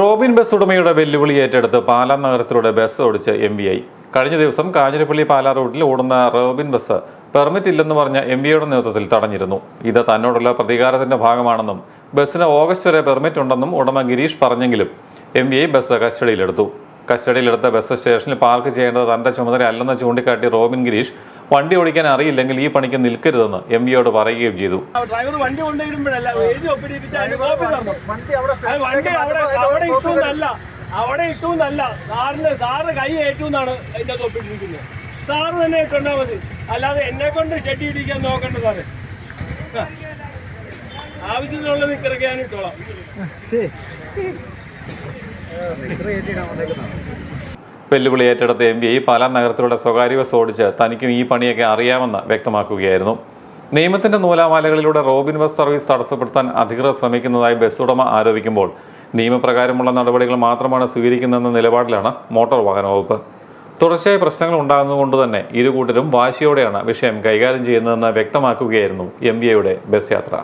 Robin bus ഉടമയുടെ വെല്ലുവിളി ഏറ്റെടുത്ത് പാലാ നഗരത്തിലൂടെ ബസ് ഓടിച്ച് MVI. കഴിഞ്ഞ ദിവസം കാഞ്ഞിരപ്പള്ളി പാലാ റൂട്ടിൽ ഓടുന്ന റോബിൻ ബസ് പെർമിറ്റ് ഇല്ലെന്ന് പറഞ്ഞ MVIയുടെ നേതൃത്വത്തിൽ തടഞ്ഞിരുന്നു. ഇത് തന്നോടുള്ള പ്രതികാരത്തിന്റെ ഭാഗമാണെന്നും ബസ്സിന് ഓഗസ്റ്റ് വരെ പെർമിറ്റ് ഉണ്ടെന്നും ഉടമ ഗിരീഷ് പറഞ്ഞെങ്കിലും MVI ബസ് കസ്റ്റഡിയിലെടുത്തു. കസ്റ്റഡിയിലെടുത്ത ബസ് സ്റ്റേഷനിൽ പാർക്ക് ചെയ്യേണ്ടത് തന്റെ ചുമതലയല്ലെന്ന് ചൂണ്ടിക്കാട്ടി റോബിൻ ഗിരീഷ് വണ്ടി ഓടിക്കാൻ അറിയില്ലെങ്കിൽ ഈ പണിക്ക് നിൽക്കരുതെന്ന് MVIയോട് പറയുകയും ചെയ്തു. ഡ്രൈവർ വണ്ടി കൊണ്ടുവരുമ്പോഴല്ല അവിടെ ഇട്ടൂന്നല്ല സാറ് കൈ ഏറ്റുന്നാണ് അതിന്റെ ഒപ്പിട്ടിരിക്കുന്നത്. സാറ് തന്നെ ഇട്ടുണ്ടാ മതി, അല്ലാതെ എന്നെ കൊണ്ട് ഷെഡ് ഇടിക്കാൻ നോക്കണ്ട സാറ്. ആവശ്യത്തിനുള്ള നിക്കറൊക്കെ ഞാൻ ഇട്ടോളാം. വെല്ലുവിളി ഏറ്റെടുത്ത MVI പാലാ നഗരത്തിലൂടെ സ്വകാര്യ ബസ് ഓടിച്ച് തനിക്കും ഈ പണിയൊക്കെ അറിയാമെന്ന് വ്യക്തമാക്കുകയായിരുന്നു. നിയമത്തിന്റെ നൂലാമാലകളിലൂടെ റോബിൻ ബസ് സർവീസ് തടസ്സപ്പെടുത്താൻ അധികൃതർ ശ്രമിക്കുന്നതായി ബസ് ഉടമ ആരോപിക്കുമ്പോൾ നിയമപ്രകാരമുള്ള നടപടികൾ മാത്രമാണ് സ്വീകരിക്കുന്നതെന്ന നിലപാടിലാണ് മോട്ടോർ വാഹന വകുപ്പ്. തുടർച്ചയായ പ്രശ്നങ്ങൾ ഉണ്ടാകുന്നതുകൊണ്ട് തന്നെ ഇരുകൂട്ടരും വാശിയോടെയാണ് വിഷയം കൈകാര്യം ചെയ്യുന്നതെന്ന് വ്യക്തമാക്കുകയായിരുന്നു MVIയുടെ ബസ് യാത്ര.